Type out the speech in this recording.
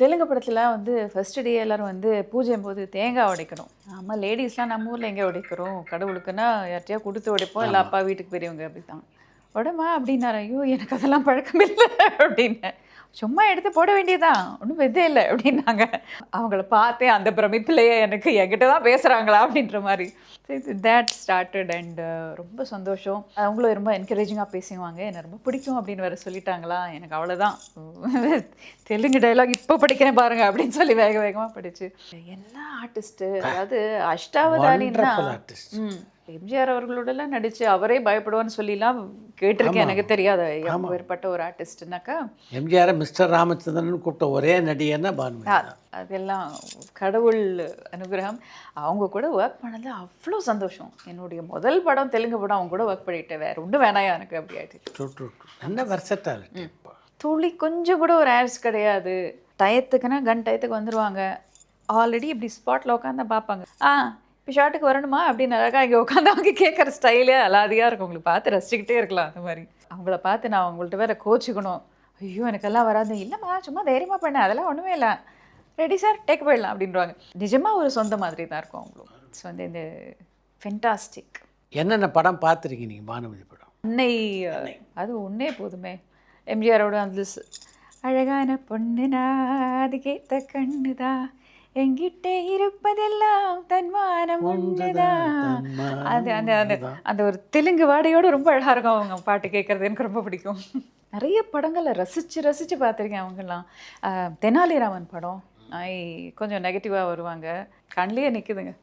தெலுங்கு படத்தில் வந்து first day எல்லோரும் வந்து பூஜையும் போது தேங்காய் உடைக்கணும். ஆமாம், லேடிஸ்லாம் நம்ம ஊரில் எங்கே உடைக்கிறோம்? கடவுளுக்குன்னா யார்ட்டையா கொடுத்து உடைப்போம், இல்லை அப்பா வீட்டுக்கு பெரியவங்க அப்படி தான். உடமா அப்படின்னாரு. ஐயோ எனக்கு அதெல்லாம் பழக்கம் இல்லை அப்படின்னேன். சும்மா எடுத்து போட வேண்டியதான், ஒன்றும் இதே இல்லை அப்படின்னாங்க. அவங்கள பார்த்தேன், அந்த பிரமிப்பிலேயே எனக்கு என்கிட்ட தான் பேசுகிறாங்களா அப்படின்ற மாதிரி. தேட் ஸ்டார்டட் அண்ட் ரொம்ப சந்தோஷம். அவங்களும் ரொம்ப என்கரேஜிங்காக பேசுவாங்க. என்னை ரொம்ப பிடிக்கும் அப்படின்னு வேறு சொல்லிட்டாங்களா, எனக்கு அவ்வளோதான். தெலுங்கு டைலாக் இப்போ படிக்கிறேன் பாருங்க அப்படின்னு சொல்லி வேக வேகமாக படிச்சு எல்லா ஆர்டிஸ்ட்டு, அதாவது அஷ்டாவதானின்னா எம்ஜிஆர் அவர்களோடலாம் நடிச்சு அவரே பயப்படுவான்னு சொல்லிலாம் கேட்டிருக்கேன். எனக்கு தெரியாத ஏற்பட்ட ஒரு ஆர்டிஸ்ட்னாக்கா எம்ஜிஆர் மிஸ்டர் ராமச்சந்திரன் கூப்பிட்ட ஒரே நடிகர்னா பானுமதி. அதெல்லாம் கடவுள் அனுகிரகம். அவங்க கூட ஒர்க் பண்ணது அவ்வளோ சந்தோஷம். என்னுடைய முதல் படம் தெலுங்கு படம், அவங்க கூட ஒர்க் பண்ணிட்டேன். வேறு ஒன்றும் வேணாயா எனக்கு அப்படி ஆகிட்டு. என்ன வெர்சட்டாலிட்டி. துளி கொஞ்சம் கூட ஒரு ஆட்ஸ் கிடையாது. டயத்துக்குன்னா டயத்துக்கு வந்துடுவாங்க. ஆல்ரெடி இப்படி ஸ்பாட்டில் உட்காந்து பார்ப்பாங்க. இப்போ ஷார்ட்டுக்கு வரணுமா அப்படின்னு அழகாக இங்கே உட்காந்து அவங்க கேட்குற ஸ்டைலே அலாதியாக இருக்கும். உங்களுக்கு பார்த்து ரசிச்சுக்கிட்டே இருக்கலாம். அந்த மாதிரி அவங்கள பார்த்து நான் அவங்கள்ட்ட வேறு கோச்சிக்கணும். ஐயோ எனக்கெல்லாம் வராது. இல்லைம்மா சும்மா தைரியமாக பண்ணேன், அதெல்லாம் ஒன்றுமே இல்லை, ரெடி சார் டேக் போயிடலாம் அப்படின்றாங்க. நிஜமாக ஒரு சொந்த மாதிரி தான் இருக்கும் அவங்களும். ஸோ வந்து இந்த ஃபென்டாஸ்டிக். என்னென்ன படம் பார்த்துருக்கீங்க நீங்கள் பானுமதி படம்? அன்னை, அது ஒன்றே போதுமே. எம்ஜிஆரோட அந்த அழகான பொண்ணுனா அதுக்கேத்த கண்ணுதா, எங்கிட்டே இருப்பதெல்லாம் தன்மானம் ஒன்றுதான். அது அந்த அந்த அந்த ஒரு தெலுங்கு வாடையோடு ரொம்ப அழகாக இருக்கும் அவங்க பாட்டு கேட்குறது. எனக்கு ரொம்ப பிடிக்கும். நிறைய படங்களை ரசித்து பார்த்துருக்கேன். அவங்கெல்லாம் தெனாலிராமன் படம் கொஞ்சம் நெகட்டிவாக வருவாங்க, கண்ணிலே நிற்குதுங்க.